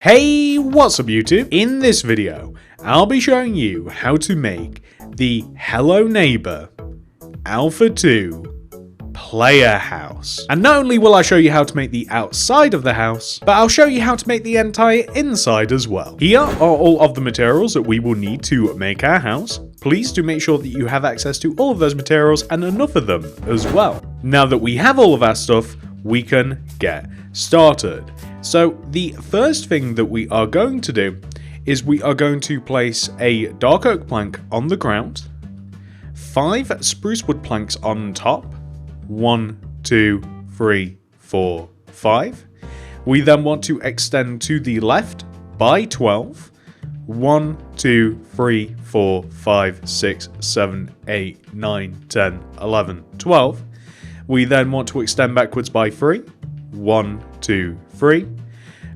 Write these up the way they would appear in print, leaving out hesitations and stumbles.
Hey, what's up YouTube? In this video, I'll be showing you how to make the Hello Neighbour Alpha 2 player house. And not only will I show you how to make the outside of the house, but I'll show you how to make the entire inside as well. Here are all of the materials that we will need to make our house. Please do make sure that you have access to all of those materials and enough of them as well. Now that we have all of our stuff, we can get started. So the first thing that we are going to do is we are going to place a dark oak plank on the ground, 5 spruce wood planks on top, 1, 2, 3, 4, 5. We then want to extend to the left by 12, 1, 2, 3, 4, 5, 6, 7, 8, 9, 10, 11, 12. We then want to extend backwards by 3, 1, 2, 3.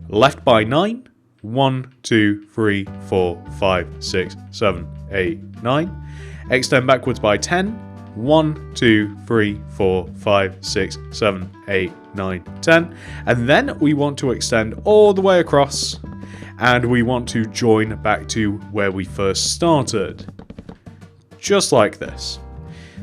Left by 9, 1, 2, 3, 4, 5, 6, 7, 8, 9. Extend backwards by 10, 1, 2, 3, 4, 5, 6, 7, 8, 9, 10. And then we want to extend all the way across, and we want to join back to where we first started. Just like this.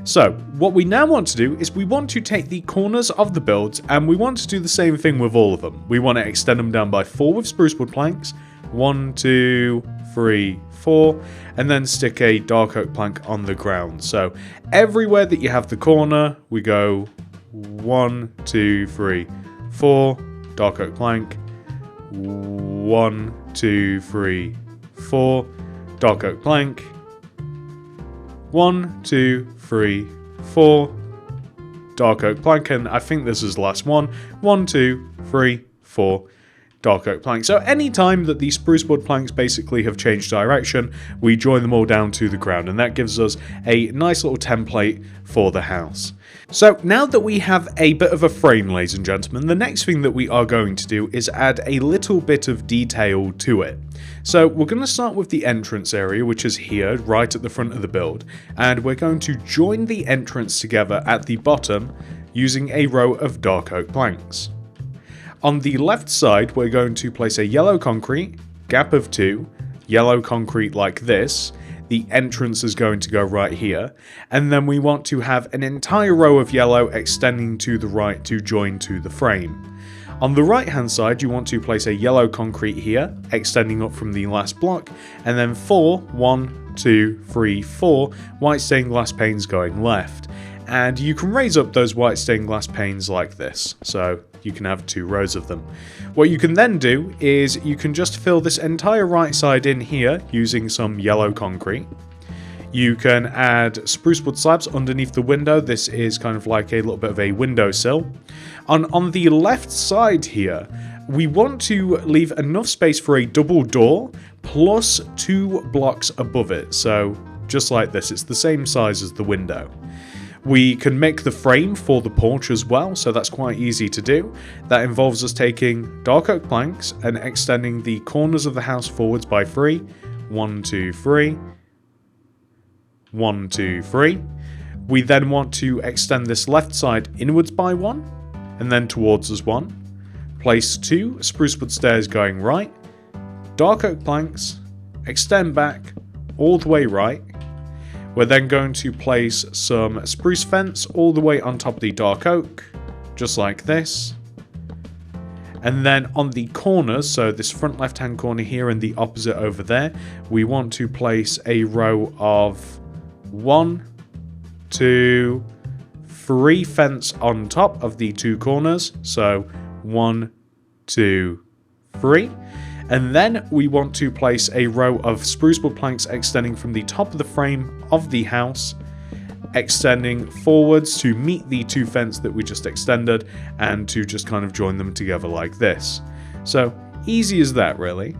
So, what we now want to do is we want to take the corners of the builds and we want to do the same thing with all of them. We want to extend them down by 4 with spruce wood planks, 1, 2, 3, 4, and then stick a dark oak plank on the ground. So, everywhere that you have the corner, we go 1, 2, 3, 4, dark oak plank, 1, 2, 3, 4, dark oak plank, 1, 2, 3, 4, dark oak plank, and I think this is the last one. 1, 2, 3, 4, dark oak plank. So anytime that the spruce wood planks basically have changed direction, we join them all down to the ground, and that gives us a nice little template for the house. So now that we have a bit of a frame, ladies and gentlemen, the next thing that we are going to do is add a little bit of detail to it. So we're going to start with the entrance area, which is here, right at the front of the build, and we're going to join the entrance together at the bottom using a row of dark oak planks. On the left side, we're going to place a yellow concrete, gap of 2, yellow concrete like this. The entrance is going to go right here, and then we want to have an entire row of yellow extending to the right to join to the frame. On the right hand side, you want to place a yellow concrete here, extending up from the last block, and then 1, 2, 3, 4 white stained glass panes going left. And you can raise up those white stained glass panes like this, so you can have 2 rows of them. What you can then do is you can just fill this entire right side in here using some yellow concrete. You can add spruce wood slabs underneath the window. This is kind of like a little bit of a windowsill. On the left side here, we want to leave enough space for a double door plus 2 blocks above it. So just like this, it's the same size as the window. We can make the frame for the porch as well, so that's quite easy to do. That involves us taking dark oak planks and extending the corners of the house forwards by 3. 1, 2, 3. 1, 2, 3. We then want to extend this left side inwards by 1, and then towards us 1. Place 2 spruce wood stairs going right, dark oak planks, extend back all the way right. We're then going to place some spruce fence all the way on top of the dark oak, just like this. And then on the corners, so this front left hand corner here and the opposite over there, we want to place a row of 1, 2, 3 fence on top of the 2 corners. So 1, 2, 3. And then we want to place a row of spruce wood planks extending from the top of the frame of the house, extending forwards to meet the 2 fence that we just extended and to just kind of join them together like this. So easy as that, really.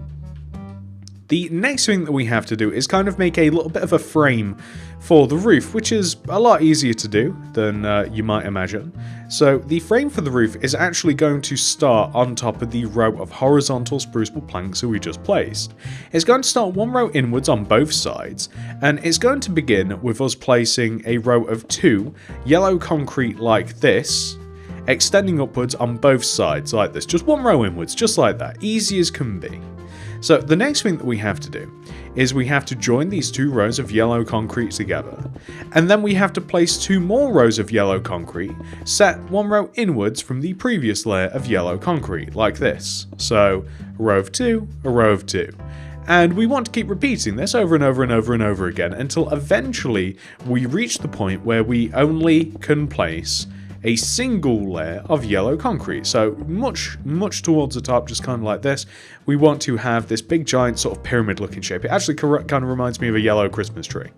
The next thing that we have to do is kind of make a little bit of a frame for the roof, which is a lot easier to do than you might imagine. So the frame for the roof is actually going to start on top of the row of horizontal spruce wood planks that we just placed. It's going to start 1 row inwards on both sides, and it's going to begin with us placing a row of 2 yellow concrete like this, extending upwards on both sides like this. Just 1 row inwards, just like that. Easy as can be. So the next thing that we have to do is we have to join these 2 rows of yellow concrete together, and then we have to place 2 more rows of yellow concrete, set 1 row inwards from the previous layer of yellow concrete, like this. So a row of 2, a row of 2. And we want to keep repeating this over and over and over and over again until eventually we reach the point where we only can place a single layer of yellow concrete. So much towards the top, just kind of like this. We want to have this big giant sort of pyramid looking shape. It actually kind of reminds me of a yellow Christmas tree.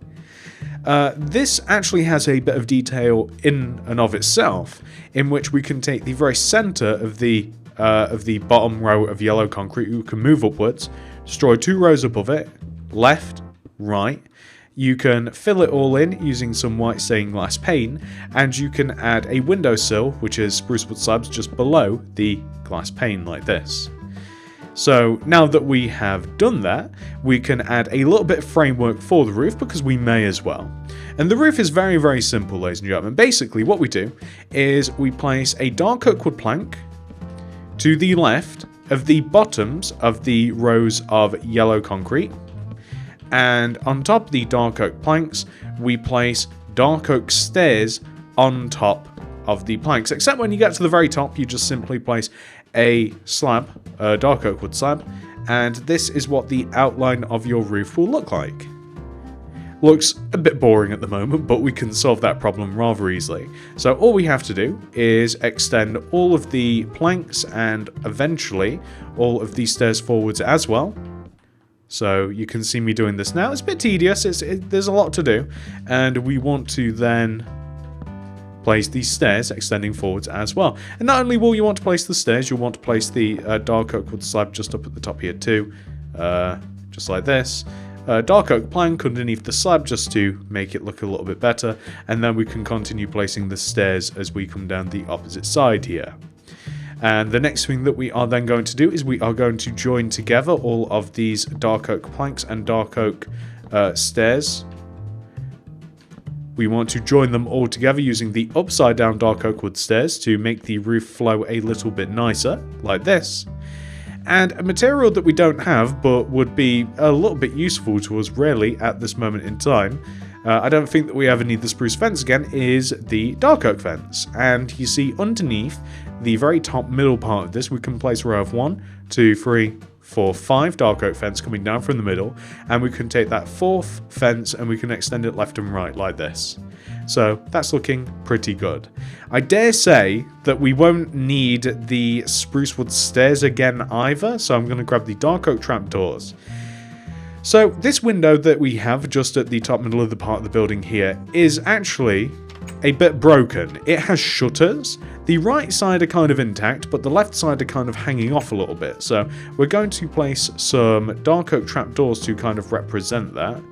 This actually has a bit of detail in and of itself, in which we can take the very center of the bottom row of yellow concrete. We can move upwards, destroy 2 rows above it, left, right. You can fill it all in using some white stained glass paint, and you can add a windowsill, which is spruce wood slabs, just below the glass pane like this. So now that we have done that, we can add a little bit of framework for the roof, because we may as well. And the roof is very, very simple, ladies and gentlemen. Basically what we do is we place a dark oak wood plank to the left of the bottoms of the rows of yellow concrete. And on top of the dark oak planks, we place dark oak stairs on top of the planks. Except when you get to the very top, you just simply place a slab, a dark oak wood slab, and this is what the outline of your roof will look like. Looks a bit boring at the moment, but we can solve that problem rather easily. So all we have to do is extend all of the planks and eventually all of these stairs forwards as well. So you can see me doing this now. It's a bit tedious, there's a lot to do. And we want to then place these stairs extending forwards as well. And not only will you want to place the stairs, you'll want to place the dark oak wood slab just up at the top here too. Just like this. Dark oak plank underneath the slab just to make it look a little bit better. And then we can continue placing the stairs as we come down the opposite side here. And the next thing that we are then going to do is we are going to join together all of these dark oak planks and dark oak stairs. We want to join them all together using the upside down dark oak wood stairs to make the roof flow a little bit nicer, like this. And a material that we don't have but would be a little bit useful to us really at this moment in time, I don't think that we ever need the spruce fence again, is the dark oak fence. And you see underneath the very top middle part of this, we can place a row of 1, 2, 3, 4, 5 dark oak fence coming down from the middle, and we can take that 4th fence and we can extend it left and right like this. So that's looking pretty good. I dare say that we won't need the spruce wood stairs again either, so I'm going to grab the dark oak trapdoors. So this window that we have just at the top middle of the part of the building here is actually a bit broken. It has shutters. The right side are kind of intact, but the left side are kind of hanging off a little bit. So we're going to place some dark oak trapdoors to kind of represent that.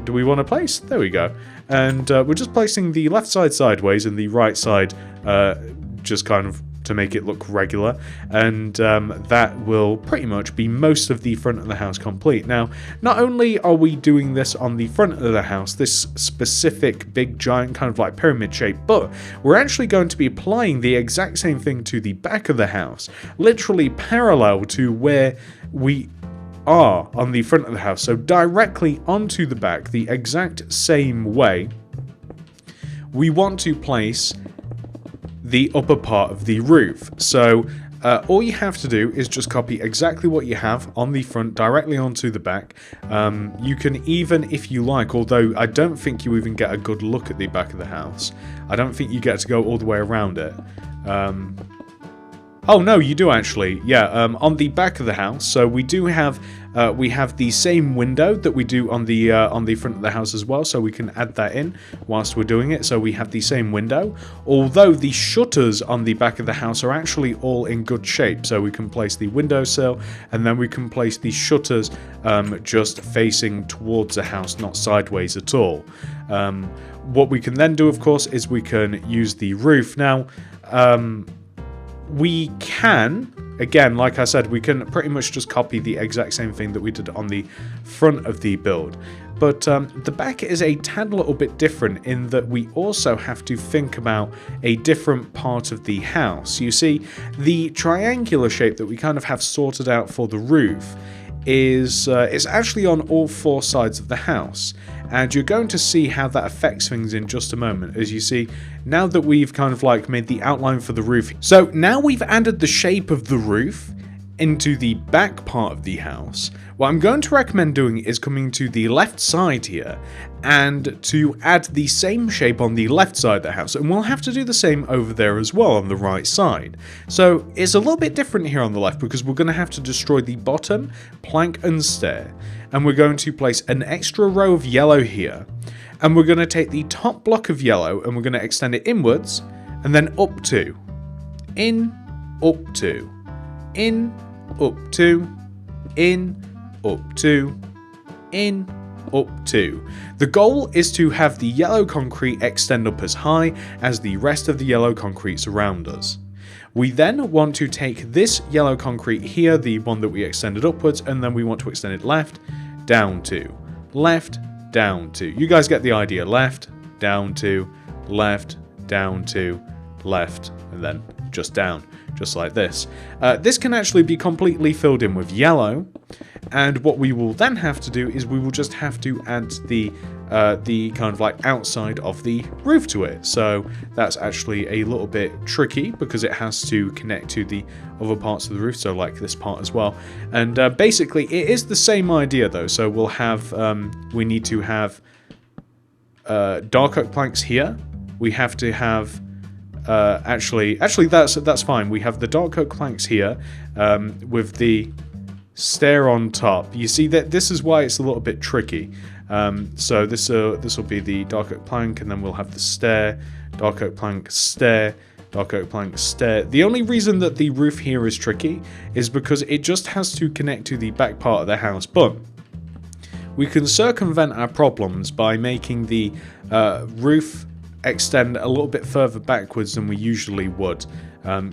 Do we want to place? There we go. And we're just placing the left side sideways and the right side just kind of to make it look regular, and that will pretty much be most of the front of the house complete. Now, not only are we doing this on the front of the house, this specific big giant kind of like pyramid shape, but we're actually going to be applying the exact same thing to the back of the house, literally parallel to where we are on the front of the house, so directly onto the back, the exact same way. We want to place the upper part of the roof. So all you have to do is just copy exactly what you have on the front directly onto the back. You can even, if you like, although I don't think you even get a good look at the back of the house, I don't think you get to go all the way around it. Oh no, you do actually. Yeah, on the back of the house. So we do have we have the same window that we do on the front of the house as well. So we can add that in whilst we're doing it. So we have the same window, although the shutters on the back of the house are actually all in good shape. So we can place the windowsill, and then we can place the shutters just facing towards the house, not sideways at all. What we can then do, of course, is we can use the roof. Now, we can, again, like I said, we can pretty much just copy the exact same thing that we did on the front of the build. But the back is a tad little bit different in that we also have to think about a different part of the house. You see, the triangular shape that we kind of have sorted out for the roof is it's actually on all 4 sides of the house, and you're going to see how that affects things in just a moment. As you see, now that we've kind of like made the outline for the roof, so now we've added the shape of the roof into the back part of the house. What I'm going to recommend doing is coming to the left side here and to add the same shape on the left side of the house, and we'll have to do the same over there as well on the right side. So it's a little bit different here on the left because we're going to have to destroy the bottom plank and stair, and we're going to place an extra row of yellow here, and we're going to take the top block of yellow and we're going to extend it inwards and then up 2, in, up 2, in, up 2, in, up 2, in, up 2. The goal is to have the yellow concrete extend up as high as the rest of the yellow concretes around us. We then want to take this yellow concrete here, the one that we extended upwards, and then we want to extend it left, down 2, left, down 2. You guys get the idea. Left, down 2, left, down 2, left, and then just down. Just like this. This can actually be completely filled in with yellow, and what we will then have to do is we will just have to add the kind of like outside of the roof to it. So that's actually a little bit tricky because it has to connect to the other parts of the roof, so like this part as well. And basically it is the same idea though. So we'll have we need to have dark oak planks here. We have to have actually that's fine. We have the dark oak planks here with the stair on top. You see that this is why it's a little bit tricky. So this will be the dark oak plank, and then we'll have the stair, dark oak plank, stair, dark oak plank, stair. The only reason that the roof here is tricky is because it just has to connect to the back part of the house, but we can circumvent our problems by making the roof extend a little bit further backwards than we usually would.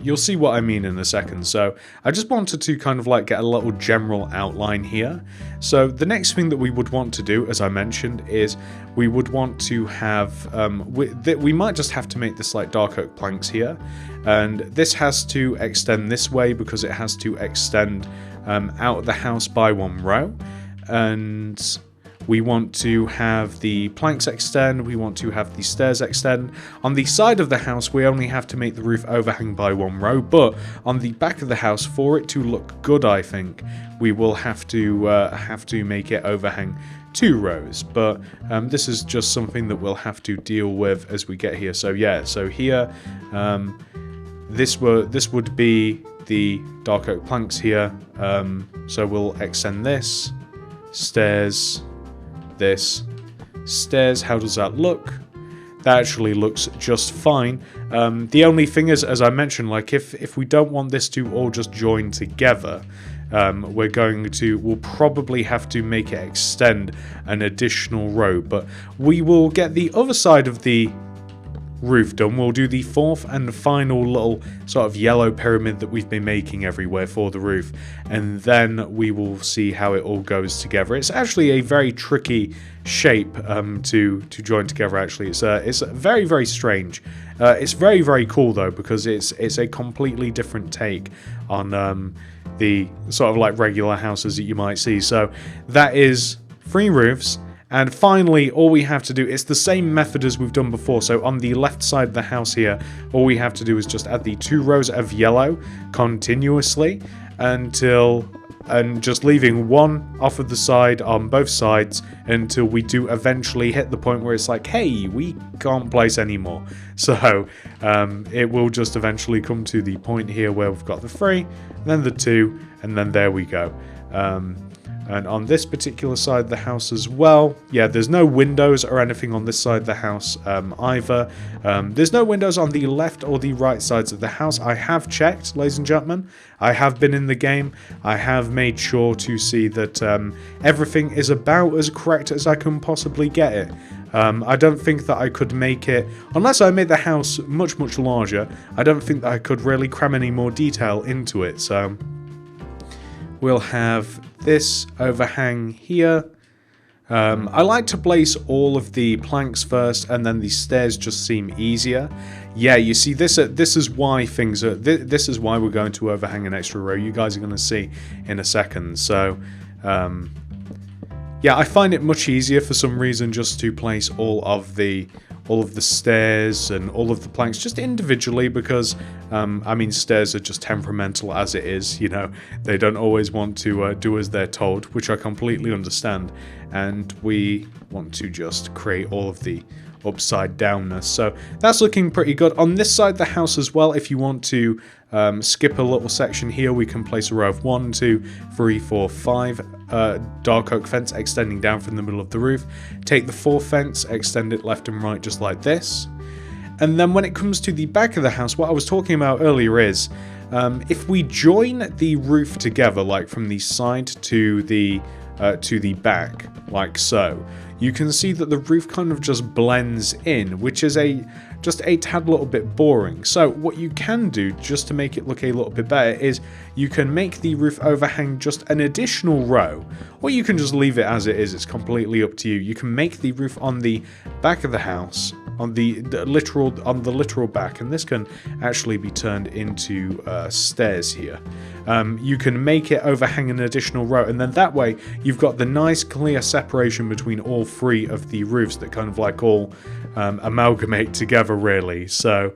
You'll see what I mean in a second. So I just wanted to kind of like get a little general outline here. So the next thing that we would want to do, as I mentioned, is we would want to have, we might just have to make this like dark oak planks here. And this has to extend this way because it has to extend out of the house by 1 row. And we want to have the planks extend, we want to have the stairs extend. On the side of the house, we only have to make the roof overhang by 1 row, but on the back of the house, for it to look good, I think, we will have to make it overhang 2 rows. But this is just something that we'll have to deal with as we get here. So yeah, so here, this would be the dark oak planks here. So we'll extend this, stairs, this, stairs. How does that look? That actually looks just fine. The only thing is, as I mentioned, like if we don't want this to all just join together, we'll probably have to make it extend an additional row, but we will get the other side of the roof done. We'll do the 4th and final little sort of yellow pyramid that we've been making everywhere for the roof, and then we will see how it all goes together. It's actually a very tricky shape to join together. Actually, it's very, very strange. It's very, very cool though, because it's a completely different take on the sort of like regular houses that you might see. So that is 3 roofs. And finally, all we have to do, it's the same method as we've done before. So on the left side of the house here, all we have to do is just add the 2 rows of yellow continuously and just leaving 1 off of the side on both sides until we do eventually hit the point where it's like, hey, we can't place anymore. So it will just eventually come to the point here where we've got the 3, then the 2, and then there we go. And on this particular side of the house as well, yeah, there's no windows or anything on this side of the house either. There's no windows on the left or the right sides of the house. I have checked, ladies and gentlemen. I have been in the game. I have made sure to see that everything is about as correct as I can possibly get it. I don't think that I could make it, unless I made the house much, much larger, I don't think that I could really cram any more detail into it. So we'll have this overhang here. I like to place all of the planks first, and then the stairs just seem easier. Yeah, you see, this is why this is why we're going to overhang an extra row. You guys are going to see in a second. So Yeah, I find it much easier for some reason just to place all of the stairs and all of the planks just individually, because I mean, stairs are just temperamental as it is, you know. They don't always want to do as they're told, which I completely understand, and we want to just create all of the upside downness. So that's looking pretty good. On this side of the house as well, if you want to skip a little section here, we can place a row of 1, 2, 3, 4, 5 dark oak fence extending down from the middle of the roof. Take the 4th fence, extend it left and right just like this. And then when it comes to the back of the house, what I was talking about earlier is if we join the roof together, like from the side to the back, like so, you can see that the roof kind of just blends in, which is just a tad little bit boring. So what you can do, just to make it look a little bit better, is you can make the roof overhang just an additional row, or you can just leave it as it is. It's completely up to you. You can make the roof on the back of the house, on the literal back, and this can actually be turned into stairs here. You can make it overhang an additional row, and then that way you've got the nice clear separation between all 3 of the roofs that kind of like all amalgamate together, really. So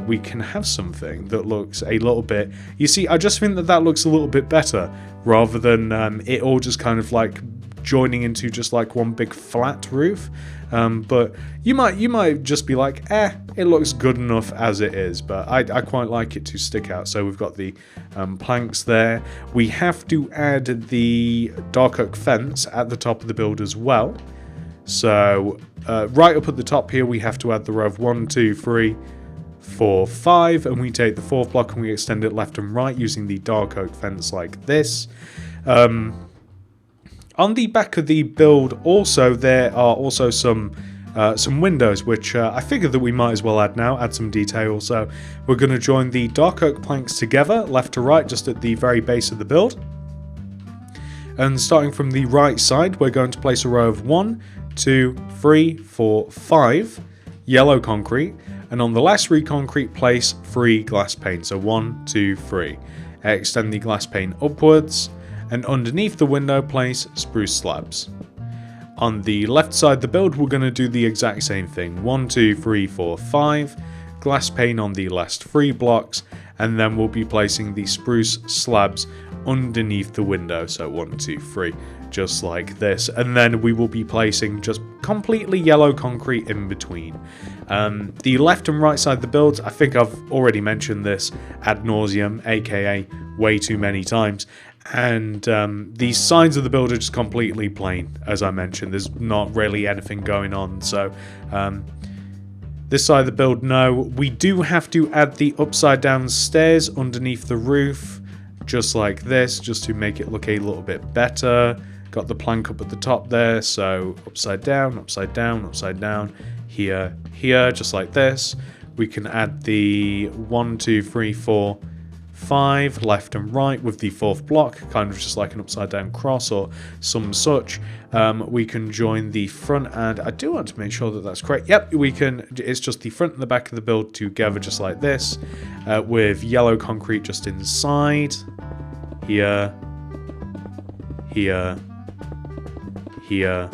we can have something that looks a little bit, you see, I just think that looks a little bit better, rather than it all just kind of like joining into just like one big flat roof. But you might just be like, it looks good enough as it is, but I quite like it to stick out. So we've got the planks there. We have to add the dark oak fence at the top of the build as well. So right up at the top here, we have to add the row of 1, 2, 3, 4, 5, and we take the 4th block and we extend it left and right using the dark oak fence like this. On the back of the build also, there are also some windows, which I figured that we might as well add now, add some detail. So we're going to join the dark oak planks together, left to right, just at the very base of the build. And starting from the right side, we're going to place a row of 1, 2, 3, 4, 5 yellow concrete, and on the last 3 concrete, place 3 glass pane. So 1, 2, 3. Extend the glass pane upwards, and underneath the window, place spruce slabs. On the left side of the build, we're going to do the exact same thing. 1, 2, 3, 4, 5. Glass pane on the last 3 blocks, and then we'll be placing the spruce slabs underneath the window. So 1, 2, 3, just like this. And then we will be placing just completely yellow concrete in between. The left and right side of the builds, I think I've already mentioned this ad nauseum, aka way too many times. And the sides of the build are just completely plain, as I mentioned. There's not really anything going on. So this side of the build, no. We do have to add the upside down stairs underneath the roof, just like this, just to make it look a little bit better. Got the plank up at the top there, so upside down, upside down, upside down, here, here, just like this. We can add the 1, 2, 3, 4, 5 left and right with the 4th block, kind of just like an upside down cross or some such. We can join the front, and I do want to make sure that that's correct. Yep, we can. It's just the front and the back of the build together, just like this, with yellow concrete just inside. Here, here, here,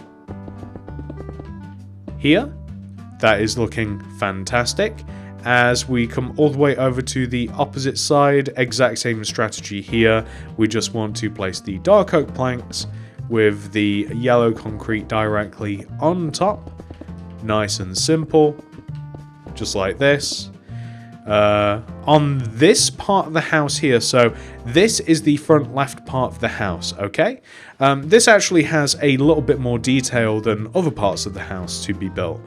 here. That is looking fantastic. As we come all the way over to the opposite side, exact same strategy here. We just want to place the dark oak planks with the yellow concrete directly on top. Nice and simple, just like this. On this part of the house here, so this is the front left part of the house, okay? This actually has a little bit more detail than other parts of the house to be built.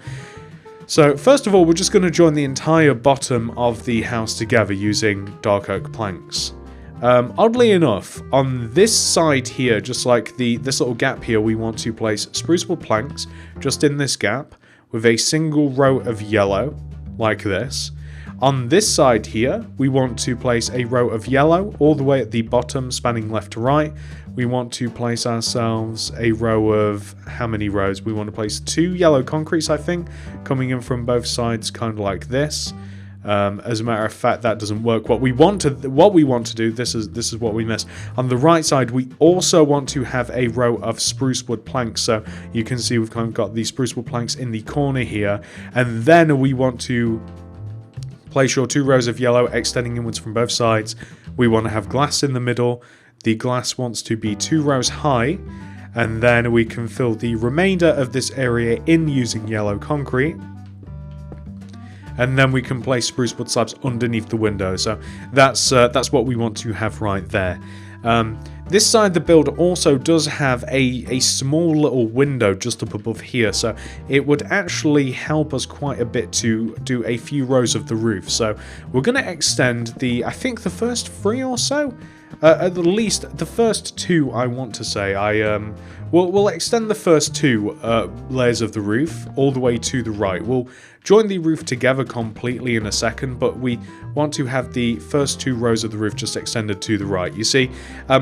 So first of all, we're just going to join the entire bottom of the house together using dark oak planks. Oddly enough, on this side here, just like this little gap here, we want to place spruce wood planks just in this gap with a single row of yellow, like this. On this side here, we want to place a row of yellow all the way at the bottom, spanning left to right. We want to place ourselves a row of, how many rows? We want to place 2 yellow concretes, I think, coming in from both sides, kind of like this. As a matter of fact, that doesn't work. What we want to do, this is what we missed. On the right side, we also want to have a row of spruce wood planks. So you can see we've kind of got these spruce wood planks in the corner here, and then we want to place your 2 rows of yellow extending inwards from both sides. We want to have glass in the middle. The glass wants to be 2 rows high, and then we can fill the remainder of this area in using yellow concrete. And then we can place spruce wood slabs underneath the window. So that's what we want to have right there. This side of the build also does have a small little window just up above here, so it would actually help us quite a bit to do a few rows of the roof. So we're going to extend I think the first 3 or so, at least the first 2, I want to say. We'll extend the first 2 layers of the roof all the way to the right. We'll join the roof together completely in a second, but we want to have the first 2 rows of the roof just extended to the right. You see,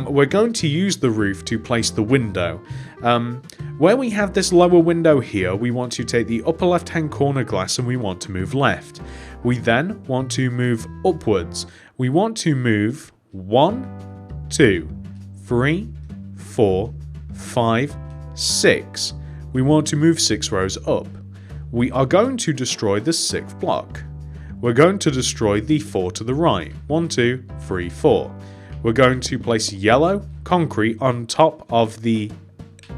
we're going to use the roof to place the window. Where we have this lower window here, we want to take the upper left-hand corner glass and we want to move left. We then want to move upwards. We want to move 1, 2, 3, 4, 5, 6. We want to move 6 rows up. We are going to destroy the 6th block. We're going to destroy the 4 to the right. 1, 2, 3, 4. We're going to place yellow concrete on top of the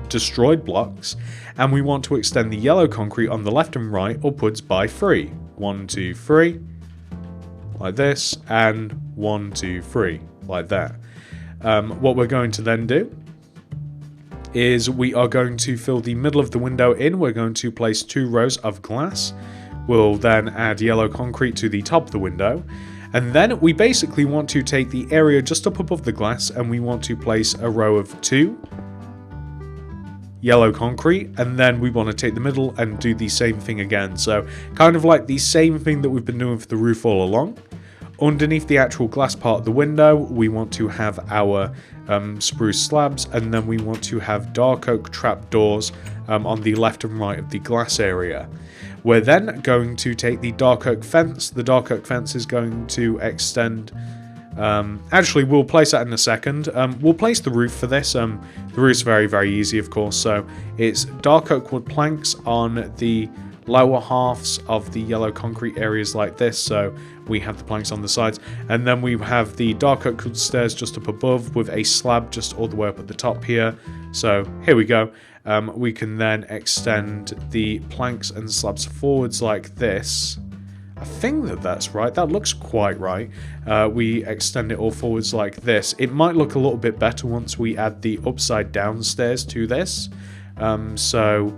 destroyed blocks, and we want to extend the yellow concrete on the left and right upwards by 3. 1, 2, 3. Like this, and 1, 2, 3. Like that. What we're going to then do is we are going to fill the middle of the window in. We're going to place 2 rows of glass. We'll then add yellow concrete to the top of the window. And then we basically want to take the area just up above the glass and we want to place a row of 2 yellow concrete, and then we want to take the middle and do the same thing again. So kind of like the same thing that we've been doing for the roof all along. Underneath the actual glass part of the window, we want to have our spruce slabs, and then we want to have dark oak trapdoors on the left and right of the glass area. We're then going to take the dark oak fence. The dark oak fence is going to extend... actually, we'll place that in a second. We'll place the roof for this. The roof's very, very easy, of course. So it's dark oak wood planks on the lower halves of the yellow concrete areas like this. So we have the planks on the sides, and then we have the dark oak wood stairs just up above with a slab just all the way up at the top here. So here we go. We can then extend the planks and slabs forwards like this. I think that's right. That looks quite right. We extend it all forwards like this. It might look a little bit better once we add the upside down stairs to this. So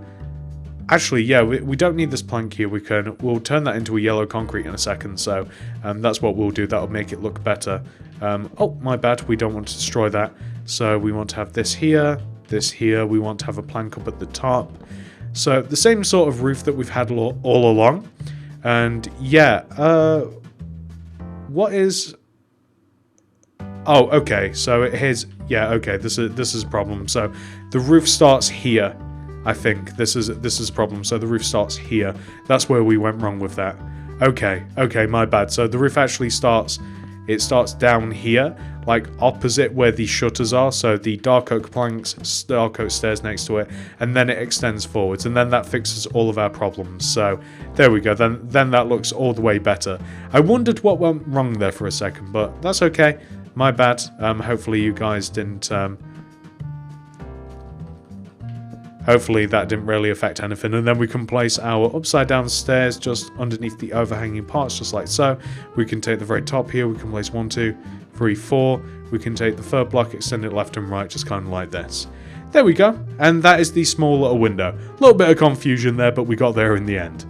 actually, yeah, we don't need this plank here. We'll turn that into a yellow concrete in a second. So that's what we'll do. That'll make it look better. Oh, my bad. We don't want to destroy that. So we want to have this here, this here. We want to have a plank up at the top. So the same sort of roof that we've had all along. And yeah, what is... Oh, okay, so here's... Yeah, okay, this is a problem. So the roof starts here, I think. This is a problem. So the roof starts here. That's where we went wrong with that. Okay, my bad. So the roof actually starts... It starts down here, like opposite where the shutters are. So the dark oak planks, dark oak stairs next to it, and then it extends forwards, and then that fixes all of our problems. So there we go. Then that looks all the way better. I wondered what went wrong there for a second, but that's okay. My bad. Hopefully you guys didn't. Hopefully that didn't really affect anything. And then we can place our upside down stairs just underneath the overhanging parts, just like so. We can take the very top here. We can place 1, 2, 3, 4. We can take the third block, extend it left and right, just kind of like this. There we go. And that is the small little window. A little bit of confusion there, but we got there in the end.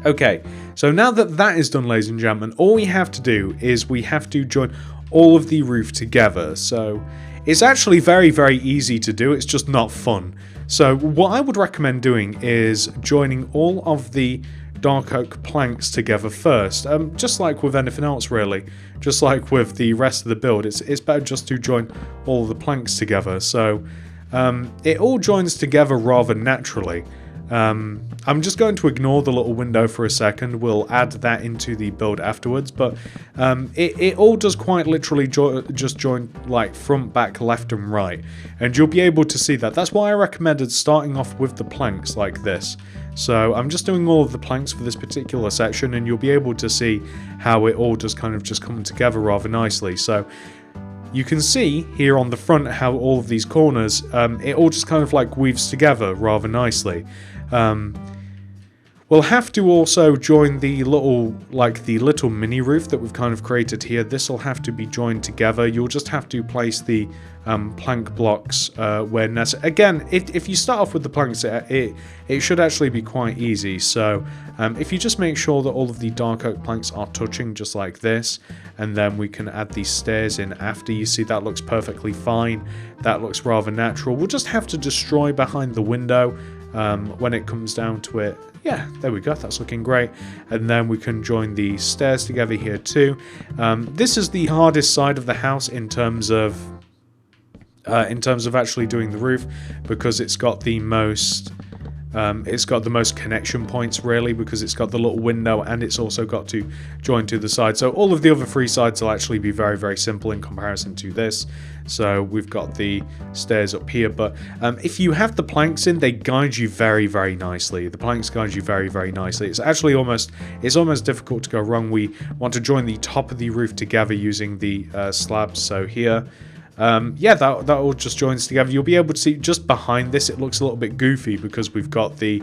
Okay, so now that is done, ladies and gentlemen, all we have to do is we have to join all of the roof together. So it's actually very, very easy to do. It's just not fun. So what I would recommend doing is joining all of the dark oak planks together first. Just like with anything else, really. Just like with the rest of the build, it's better just to join all of the planks together. So it all joins together rather naturally. I'm just going to ignore the little window for a second. We'll add that into the build afterwards, but it all does quite literally just join like front, back, left and right, and you'll be able to see that. That's why I recommended starting off with the planks like this. So I'm just doing all of the planks for this particular section, and you'll be able to see how it all does kind of just come together rather nicely. So you can see here on the front how all of these corners, it all just kind of like weaves together rather nicely. We'll have to also join the little mini roof that we've kind of created here. This will have to be joined together. You'll just have to place the plank blocks where necessary. Again, if you start off with the planks, it should actually be quite easy. So if you just make sure that all of the dark oak planks are touching just like this, and then we can add these stairs in after. You see that looks perfectly fine. That looks rather natural. We'll just have to destroy behind the window when it comes down to it. Yeah, there we go, that's looking great. And then we can join the stairs together here too. This is the hardest side of the house in terms of actually doing the roof, because it's got the most connection points really, because it's got the little window and it's also got to join to the side. So all of the other three sides will actually be very, very simple in comparison to this. So we've got the stairs up here, but if you have the planks in, they guide you very, very nicely. The planks guide you very, very nicely. It's actually almost difficult to go wrong. We want to join the top of the roof together using the slabs. So here, yeah, that all just joins together. You'll be able to see just behind this, it looks a little bit goofy because we've got the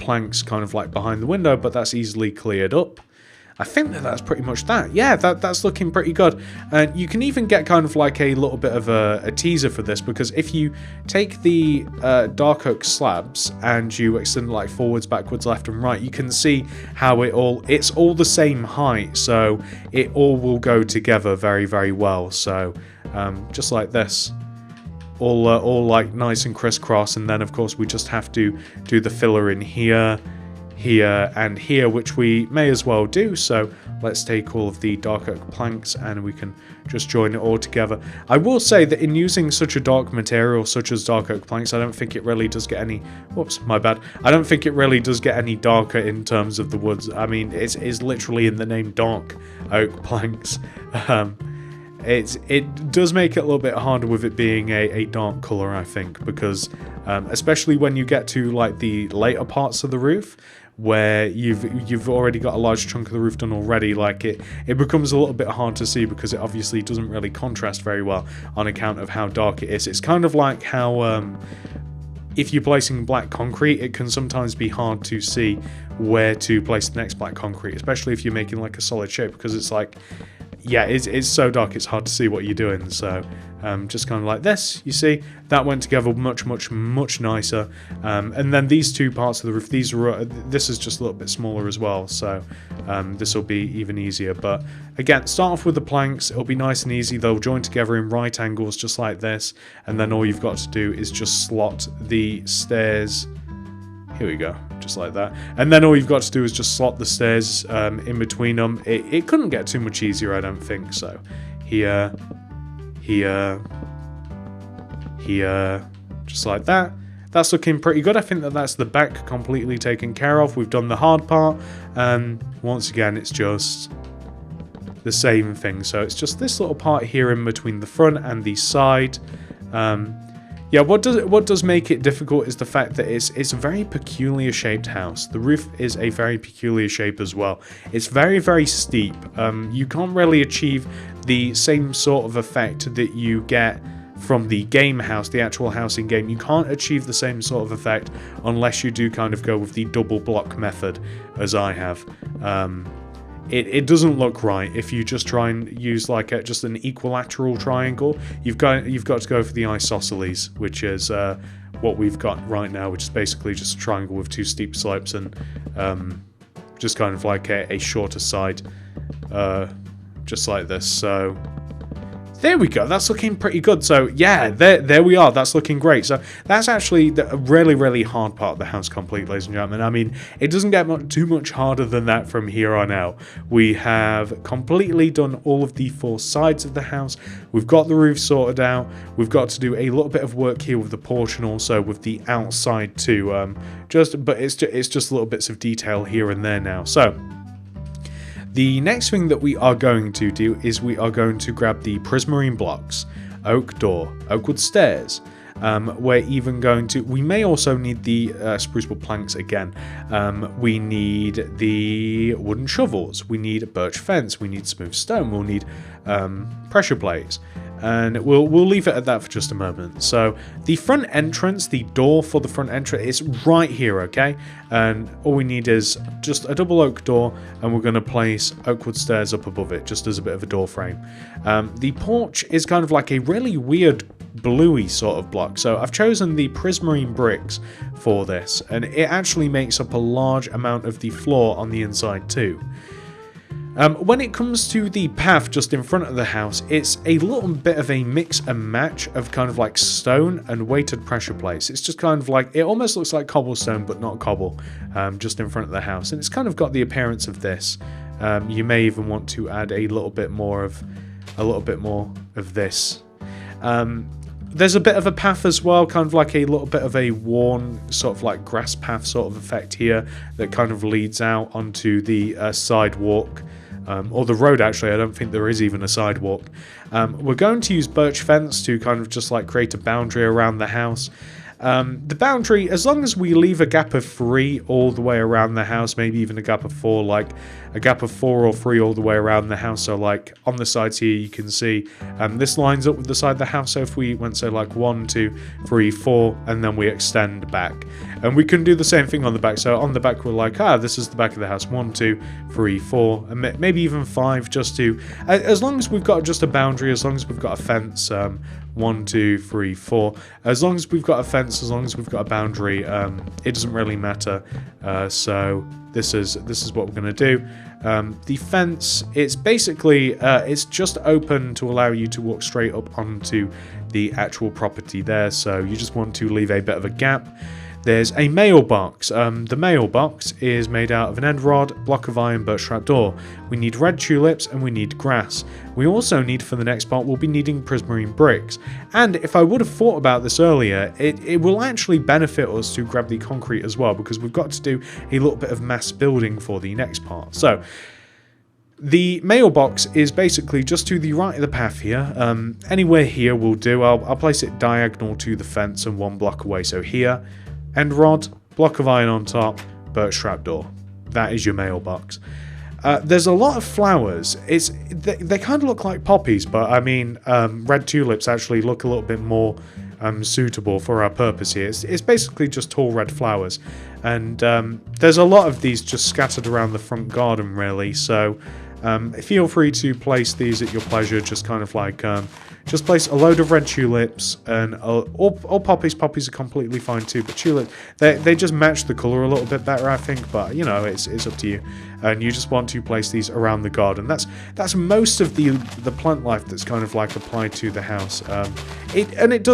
planks kind of like behind the window, but that's easily cleared up. I think that's pretty much that. Yeah, that's looking pretty good. And you can even get kind of like a little bit of a teaser for this, because if you take the dark oak slabs and you extend like forwards, backwards, left and right, you can see how it's all the same height, so it all will go together very, very well. So just like this, all like nice and crisscross, and then of course we just have to do the filler in here, here and here, which we may as well do. So let's take all of the dark oak planks and we can just join it all together. I will say that in using such a dark material such as dark oak planks, I don't think it really does get any, whoops, my bad, I don't think it really does get any darker in terms of the woods. I mean, it's literally in the name, dark oak planks. It does make it a little bit harder with it being a dark color, I think, because especially when you get to like the later parts of the roof, where you've already got a large chunk of the roof done already, like it becomes a little bit hard to see, because it obviously doesn't really contrast very well on account of how dark it is. It's kind of like how if you're placing black concrete, it can sometimes be hard to see where to place the next black concrete, especially if you're making like a solid shape, because it's like, yeah, it's so dark it's hard to see what you're doing. So just kind of like this, you see that went together much nicer. And then these two parts of the roof, this is just a little bit smaller as well, so this will be even easier. But again, start off with the planks. It'll be nice and easy. They'll join together in right angles just like this, and then all you've got to do is just slot the stairs. Here we go, just like that. And then all you've got to do is just slot the stairs in between them. It couldn't get too much easier, I don't think. So here, here, here, just like that. That's looking pretty good. I think that's the back completely taken care of. We've done the hard part. And once again, it's just the same thing. So it's just this little part here in between the front and the side. Yeah, what does make it difficult is the fact that it's a very peculiar shaped house. The roof is a very peculiar shape as well. It's very, very steep. You can't really achieve the same sort of effect that you get from the game house, the actual house in game. You can't achieve the same sort of effect unless you do kind of go with the double block method, as I have. It doesn't look right if you just try and use like just an equilateral triangle. You've got to go for the isosceles, which is what we've got right now, which is basically just a triangle with two steep slopes and just kind of like a shorter side, just like this. So There we go. That's looking pretty good. So yeah, there we are. That's looking great. So that's actually a really, really hard part of the house complete, ladies and gentlemen. I mean, it doesn't get too much harder than that from here on out. We have completely done all of the 4 sides of the house. We've got the roof sorted out. We've got to do a little bit of work here with the porch and also with the outside too. But it's just little bits of detail here and there now. So the next thing that we are going to do is we are going to grab the prismarine blocks, oak door, oak wood stairs. We're even going to, we may also need the spruce wood planks again. We need the wooden shovels. We need a birch fence. We need smooth stone. We'll need pressure plates. And we'll leave it at that for just a moment. So the front entrance, the door for the front entrance is right here, okay? And all we need is just a double oak door, and we're going to place oak wood stairs up above it, just as a bit of a door frame. The porch is kind of like a really weird bluey sort of block. So I've chosen the prismarine bricks for this, and it actually makes up a large amount of the floor on the inside too. When it comes to the path just in front of the house, it's a little bit of a mix and match of kind of like stone and weighted pressure plates. It's just kind of like, it almost looks like cobblestone, but not cobble, just in front of the house. And it's kind of got the appearance of this. You may even want to add a little bit more of this. There's a bit of a path as well, kind of like a little bit of a worn sort of like grass path sort of effect here that kind of leads out onto the sidewalk. Or the road, actually. I don't think there is even a sidewalk. We're going to use birch fence to kind of just like create a boundary around the house. The boundary, as long as we leave a gap of 3 all the way around the house, maybe even a gap of 4, like a gap of 4 or 3 all the way around the house. So like on the sides here, you can see this lines up with the side of the house. So if we went, say, like 1, 2, 3, 4, and then we extend back. And we can do the same thing on the back. So on the back, we're like, this is the back of the house. 1, 2, 3, 4, and maybe even 5, just to, as long as we've got just a boundary, as long as we've got a fence, 1, 2, 3, 4. As long as we've got a fence, as long as we've got a boundary, it doesn't really matter. So this is what we're going to do. The fence, it's basically it's just open to allow you to walk straight up onto the actual property there. So you just want to leave a bit of a gap. There's a mailbox. The mailbox is made out of an end rod, block of iron, birch trap door. We need red tulips and we need grass. We also need, for the next part, we'll be needing prismarine bricks. And if I would have thought about this earlier, it will actually benefit us to grab the concrete as well, because we've got to do a little bit of mass building for the next part. So the mailbox is basically just to the right of the path here. Anywhere here will do. I'll place it diagonal to the fence and 1 block away. So here, end rod, block of iron on top, birch trap door. That is your mailbox. There's a lot of flowers. They kind of look like poppies, but I mean, red tulips actually look a little bit more suitable for our purpose here. It's basically just tall red flowers, and there's a lot of these just scattered around the front garden, really. So feel free to place these at your pleasure. Just kind of like just place a load of red tulips, and all poppies. Poppies are completely fine too, but tulips, they just match the colour a little bit better, I think. But you know, it's up to you. And you just want to place these around the garden. That's most of the plant life that's kind of like applied to the house. It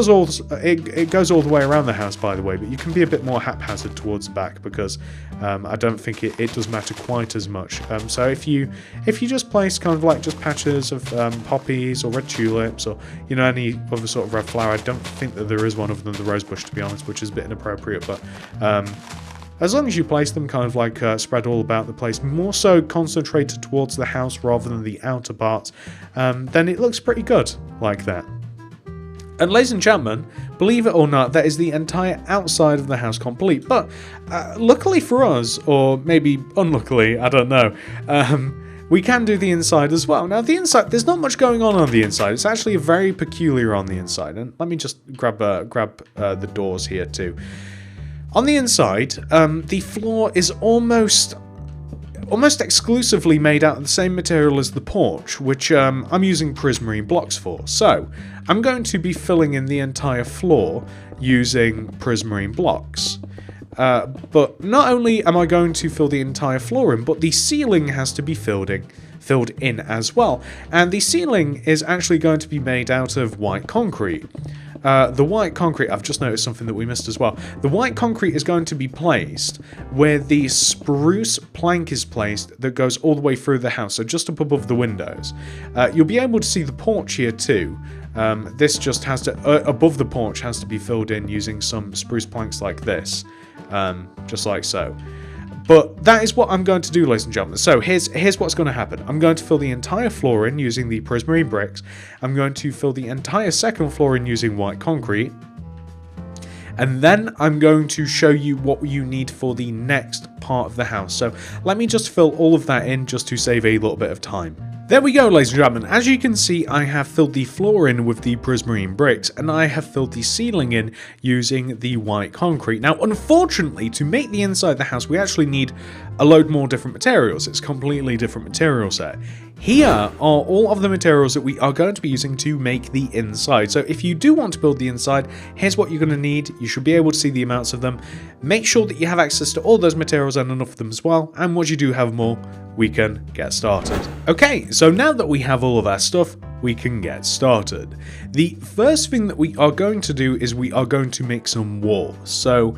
goes all the way around the house, by the way. But you can be a bit more haphazard towards the back, because I don't think it does matter quite as much. So if you just place kind of like just patches of poppies or red tulips, or you know, any other sort of red flower, I don't think that there is one other than the rose bush, to be honest, which is a bit inappropriate. But as long as you place them kind of like spread all about the place, more so concentrated towards the house rather than the outer parts, then it looks pretty good like that. And ladies and gentlemen, believe it or not, that is the entire outside of the house complete. But luckily for us, or maybe unluckily, I don't know, we can do the inside as well. Now, the inside, there's not much going on the inside. It's actually very peculiar on the inside. And let me just grab the doors here too. On the inside, the floor is almost exclusively made out of the same material as the porch, which I'm using prismarine blocks for. So I'm going to be filling in the entire floor using prismarine blocks. But not only am I going to fill the entire floor in, but the ceiling has to be filled filled in as well. And the ceiling is actually going to be made out of white concrete. The white concrete, I've just noticed something that we missed as well. The white concrete is going to be placed where the spruce plank is placed that goes all the way through the house, so just up above the windows. You'll be able to see the porch here too. This just has to, above the porch has to be filled in using some spruce planks like this, just like so. But that is what I'm going to do, ladies and gentlemen. So here's what's going to happen. I'm going to fill the entire floor in using the prismarine bricks. I'm going to fill the entire second floor in using white concrete. And then I'm going to show you what you need for the next part of the house. So let me just fill all of that in just to save a little bit of time. There we go, ladies and gentlemen. As you can see, I have filled the floor in with the prismarine bricks, and I have filled the ceiling in using the white concrete. Now, unfortunately, to make the inside of the house, we actually need a load more different materials. It's a completely different material set. Here are all of the materials that we are going to be using to make the inside. So if you do want to build the inside, here's what you're going to need. You should be able to see the amounts of them. Make sure that you have access to all those materials and enough of them as well. And once you do have more, we can get started. Okay, so now that we have all of our stuff, we can get started. The first thing that we are going to do is we are going to make some walls. So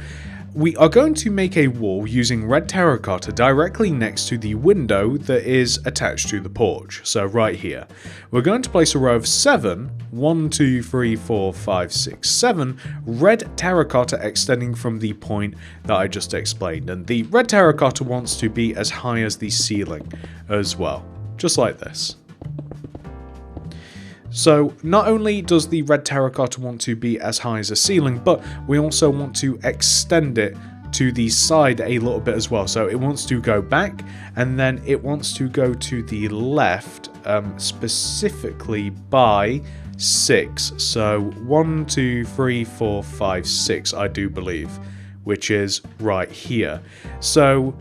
we are going to make a wall using red terracotta directly next to the window that is attached to the porch. So right here, we're going to place a row of 7, 1, 2, 3, 4, 5, 6, 7 red terracotta extending from the point that I just explained. And the red terracotta wants to be as high as the ceiling as well, just like this. So not only does the red terracotta want to be as high as the ceiling, but we also want to extend it to the side a little bit as well. So it wants to go back, and then it wants to go to the left, specifically by 6. So 1, 2, 3, 4, 5, 6, I do believe, which is right here. So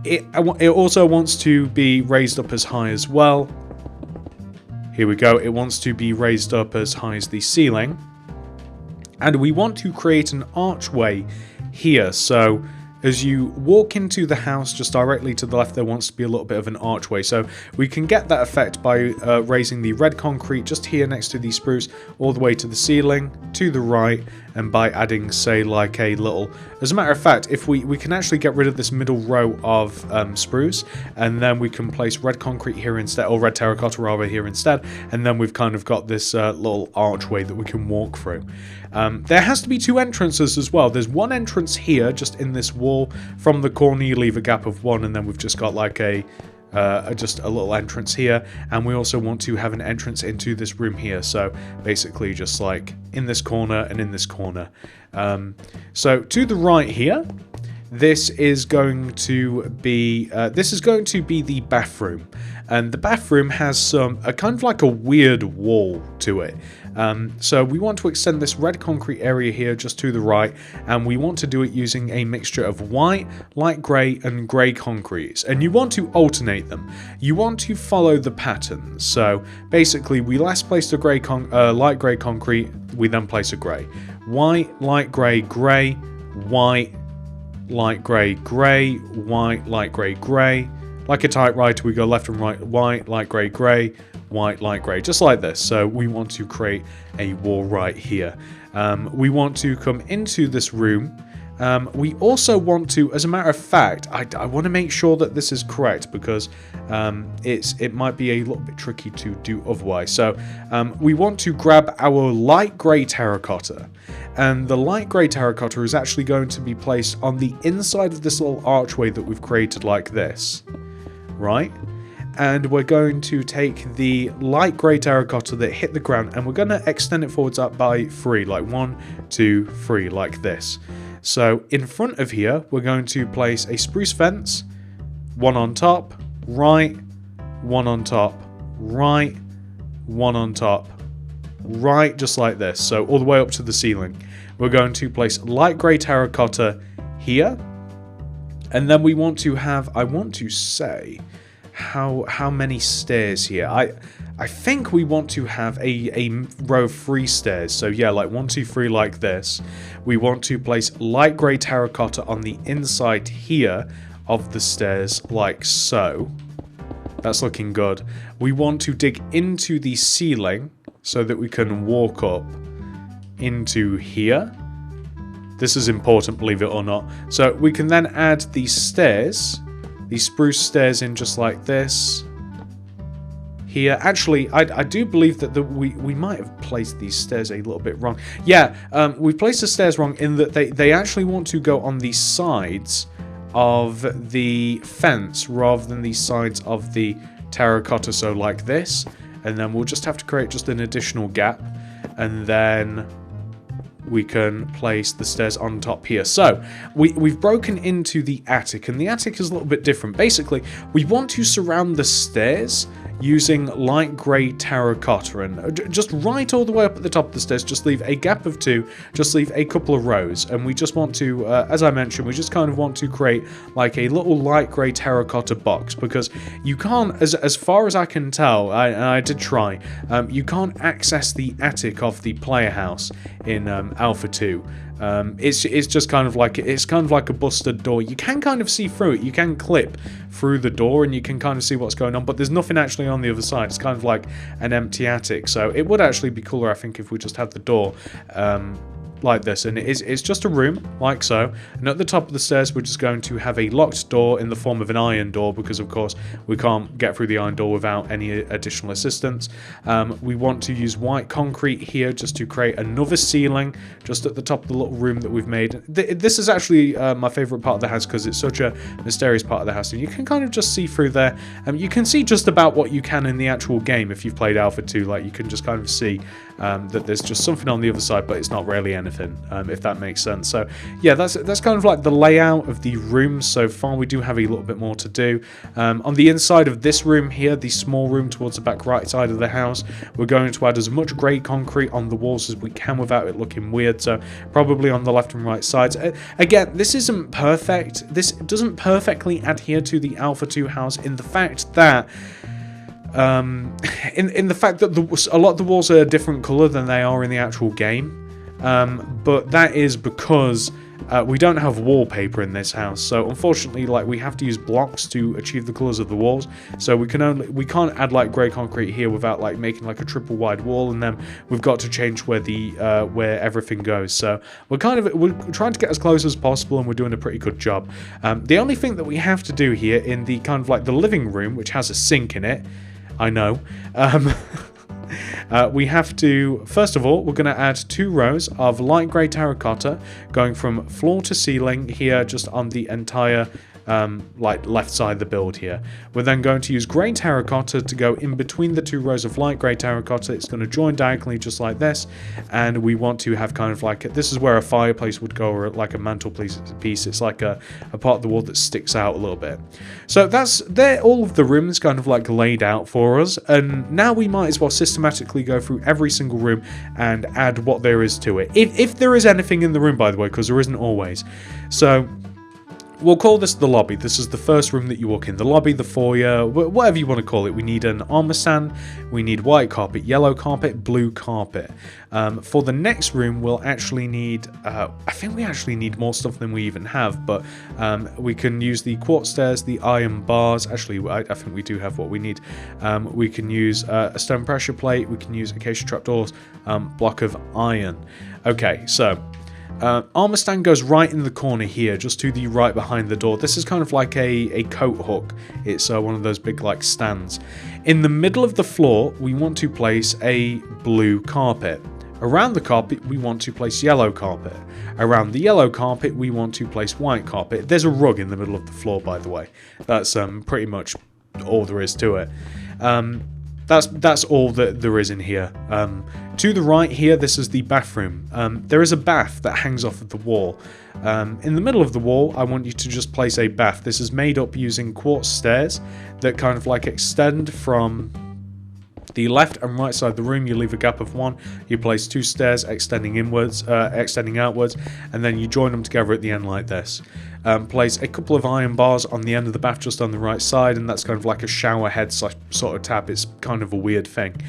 it also wants to be raised up as high as well. Here we go, it wants to be raised up as high as the ceiling. And we want to create an archway here, so as you walk into the house just directly to the left, there wants to be a little bit of an archway. So we can get that effect by raising the red concrete just here next to the spruce all the way to the ceiling, to the right, and by adding, say, like a little... As a matter of fact, if we can actually get rid of this middle row of spruce, and then we can place red concrete here instead, or red terracotta rather here instead, and then we've kind of got this little archway that we can walk through. There has to be 2 entrances as well. There's one entrance here, just in this wall. From the corner, you leave a gap of 1, and then we've just got like just a little entrance here, and we also want to have an entrance into this room here, so basically just like in this corner and in this corner. So to the right here, this is going to be the bathroom, and the bathroom has a kind of like a weird wall to it. So we want to extend this red concrete area here just to the right, and we want to do it using a mixture of white, light grey and grey concretes, and you want to alternate them. You want to follow the patterns. So basically we last placed a light grey concrete, we then place a grey. White, light grey, grey, white, light grey, grey, white, light grey, grey. Like a typewriter, we go left and right, white, light grey, grey, white, light grey, just like this. So we want to create a wall right here. We want to come into this room. We also want to, as a matter of fact, I want to make sure that this is correct, because it might be a little bit tricky to do otherwise. So we want to grab our light grey terracotta, and the light grey terracotta is actually going to be placed on the inside of this little archway that we've created like this, right? And we're going to take the light grey terracotta that hit the ground, and we're going to extend it forwards up by 3, like 1, 2, 3, like this. So in front of here, we're going to place a spruce fence, 1 on top, right, 1 on top, right, 1 on top, right, just like this. So all the way up to the ceiling. We're going to place light grey terracotta here, and then we want to have, I want to say, how many stairs here? I think we want to have a row of 3 stairs. So yeah, like 1, 2, 3, like this. We want to place light grey terracotta on the inside here of the stairs, like so. That's looking good. We want to dig into the ceiling so that we can walk up into here. This is important, believe it or not. So we can then add these stairs, these spruce stairs in just like this. Here, actually, I do believe that we might have placed these stairs a little bit wrong. Yeah, we placed the stairs wrong in that they actually want to go on the sides of the fence rather than the sides of the terracotta, so like this. And then we'll just have to create just an additional gap, and then we can place the stairs on top here. So we've broken into the attic, and the attic is a little bit different. Basically, we want to surround the stairs using light grey terracotta, and just right all the way up at the top of the stairs, just leave a gap of 2, just leave a couple of rows, and we just want to, as I mentioned, we just kind of want to create like a little light grey terracotta box, because you can't, as far as I can tell, and I did try, you can't access the attic of the player house in Alpha 2. It's just kind of like a busted door. You can kind of see through it. You can clip through the door and you can kind of see what's going on, but there's nothing actually on the other side. It's kind of like an empty attic. So it would actually be cooler, I think, if we just had the door like this, and it's just a room like so, and at the top of the stairs we're just going to have a locked door in the form of an iron door, because of course we can't get through the iron door without any additional assistance. We want to use white concrete here just to create another ceiling just at the top of the little room that we've made. This is actually my favorite part of the house, because it's such a mysterious part of the house, and you can kind of just see through there. You can see just about what you can in the actual game if you've played Alpha 2. Like, you can just kind of see that there's just something on the other side, but it's not really anything, if that makes sense. So yeah, that's kind of like the layout of the rooms so far. We do have a little bit more to do. On the inside of this room here, the small room towards the back right side of the house, we're going to add as much grey concrete on the walls as we can without it looking weird, so probably on the left and right sides. Again, this isn't perfect. This doesn't perfectly adhere to the Alpha 2 house in the fact that in the fact that a lot of the walls are a different colour than they are in the actual game, but that is because we don't have wallpaper in this house, so unfortunately, like, we have to use blocks to achieve the colours of the walls. So we can't add like grey concrete here without like making like a triple wide wall, and then we've got to change where the where everything goes. So we're trying to get as close as possible, and we're doing a pretty good job. The only thing that we have to do here in the kind of like the living room, which has a sink in it, I know. We have to, first of all, we're going to add 2 rows of light grey terracotta going from floor to ceiling here, just on the entire like left side of the build here. We're then going to use grey terracotta to go in between the 2 rows of light grey terracotta. It's going to join diagonally just like this, and we want to have kind of like this is where a fireplace would go, or like a mantelpiece piece. It's like a part of the wall that sticks out a little bit. So they're all of the rooms kind of like laid out for us, and now we might as well systematically go through every single room and add what there is to it, if there is anything in the room, by the way, because there isn't always. So we'll call this the lobby. This is the first room that you walk in. The lobby, the foyer, whatever you want to call it. We need an armor stand. We need white carpet, yellow carpet, blue carpet. For the next room, we'll actually need... I think we actually need more stuff than we even have, but we can use the quartz stairs, the iron bars. Actually, I think we do have what we need. We can use a stone pressure plate. We can use acacia trapdoors, block of iron. Okay, so... armor stand goes right in the corner here, just to the right behind the door. This is kind of like a coat hook. It's one of those big like stands. In the middle of the floor, we want to place a blue carpet. Around the carpet, we want to place yellow carpet. Around the yellow carpet, we want to place white carpet. There's a rug in the middle of the floor, by the way. That's pretty much all there is to it. That's all that there is in here. To the right here, this is the bathroom. There is a bath that hangs off of the wall. In the middle of the wall, I want you to just place a bath. This is made up using quartz stairs that kind of like extend from the left and right side of the room. You leave a gap of 1. You place 2 stairs extending inwards, extending outwards, and then you join them together at the end like this. Place a couple of iron bars on the end of the bath just on the right side, and that's kind of like a shower head sort of tap. It's kind of a weird thing.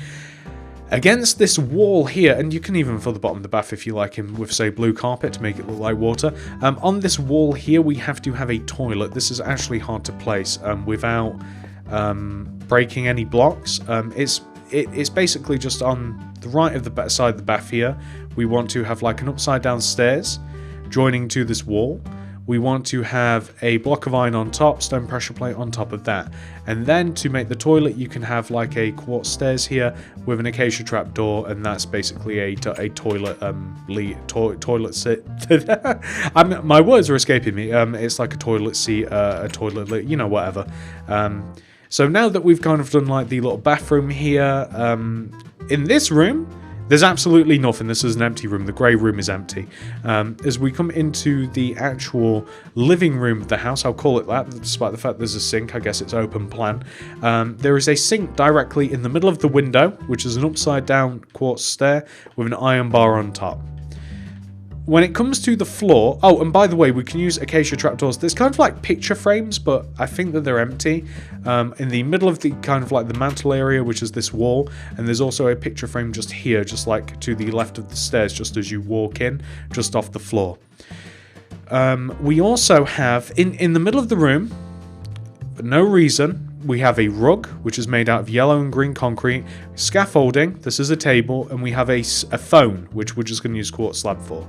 Against this wall here, and you can even fill the bottom of the bath if you like him with, say, blue carpet to make it look like water. On this wall here, we have to have a toilet. This is actually hard to place without breaking any blocks. It's basically just on the right of the side of the bath here. We want to have like an upside down stairs joining to this wall. We want to have a block of iron on top, stone pressure plate on top of that. And then to make the toilet, you can have like a quartz stairs here with an acacia trapdoor, and that's basically a toilet toilet seat. My words are escaping me. It's like a toilet seat, a toilet, you know, whatever. So now that we've kind of done like the little bathroom here, in this room, there's absolutely nothing. This is an empty room. The grey room is empty. As we come into the actual living room of the house, I'll call it that, despite the fact there's a sink. I guess it's open plan. There is a sink directly in the middle of the window, which is an upside down quartz stair with an iron bar on top. When it comes to the floor, oh, and by the way, we can use acacia trapdoors. There's kind of like picture frames, but I think that they're empty. In the middle of the kind of like the mantle area, which is this wall, and there's also a picture frame just here, just like to the left of the stairs, just as you walk in, just off the floor. We also have, in the middle of the room, for no reason, we have a rug, which is made out of yellow and green concrete, scaffolding, this is a table, and we have a phone, which we're just going to use quartz slab for.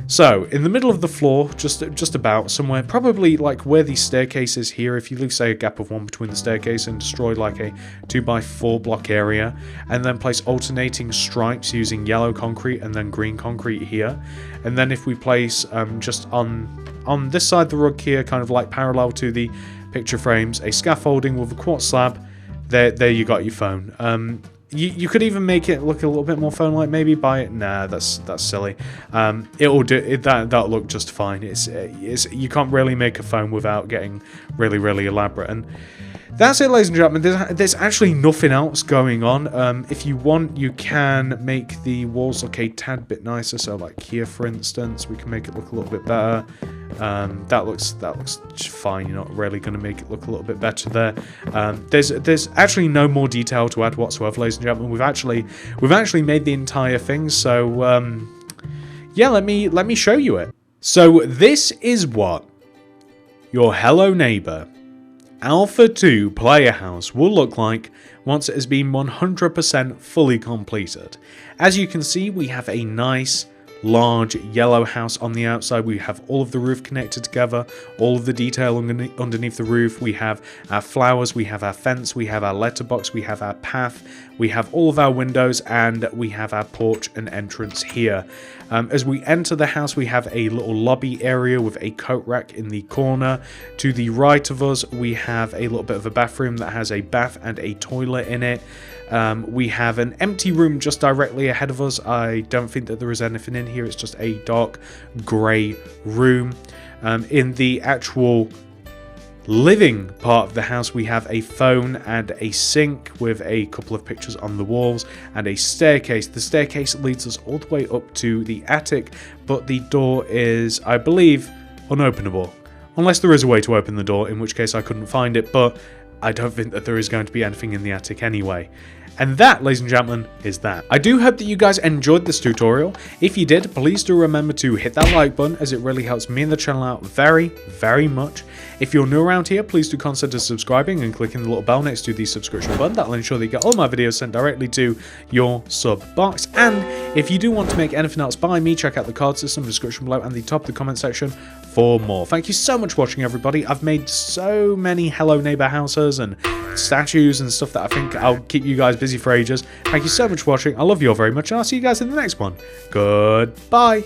So, in the middle of the floor, just about somewhere, probably like where the staircase is here, if you leave, say, a gap of 1 between the staircase and destroy like a 2x4 block area, and then place alternating stripes using yellow concrete and then green concrete here. And then if we place just on this side of the rug here, kind of like parallel to the picture frames, a scaffolding with a quartz slab, there you got your phone. You could even make it look a little bit more phone-like, maybe by it. Nah, that's silly. It'll do that'll look just fine. It's you can't really make a phone without getting really elaborate. And that's it, ladies and gentlemen. There's actually nothing else going on. If you want, you can make the walls look a tad bit nicer. So like here, for instance, we can make it look a little bit better. That looks fine. You're not really going to make it look a little bit better there. There's actually no more detail to add whatsoever, ladies and gentlemen. We've actually made the entire thing. So yeah, let me show you it. So this is what your Hello Neighbour Alpha 2 player house will look like once it has been 100% fully completed. As you can see, we have a nice large yellow house on the outside. We have all of the roof connected together, all of the detail underneath the roof. We have our flowers, we have our fence, we have our letterbox, we have our path, we have all of our windows, and we have our porch and entrance here. As we enter the house, we have a little lobby area with a coat rack in the corner. To the right of us, we have a little bit of a bathroom that has a bath and a toilet in it. We have an empty room just directly ahead of us. I don't think that there is anything in here. It's just a dark grey room. In the actual living part of the house, we have a phone and a sink with a couple of pictures on the walls and a staircase. The staircase leads us all the way up to the attic, but the door is, I believe, unopenable. Unless there is a way to open the door, in which case I couldn't find it, but I don't think that there is going to be anything in the attic anyway. And that, ladies and gentlemen, is that. I do hope that you guys enjoyed this tutorial. If you did, please do remember to hit that like button, as it really helps me and the channel out very much. If you're new around here, please do consider subscribing and clicking the little bell next to the subscription button. That'll ensure that you get all my videos sent directly to your sub box. And if you do want to make anything else by me, check out the card system, description below, and the top of the comment section for more. Thank you so much for watching, everybody. I've made so many Hello Neighbour houses and statues and stuff that I think I'll keep you guys busy for ages. Thank you so much for watching. I love you all very much, and I'll see you guys in the next one. Goodbye.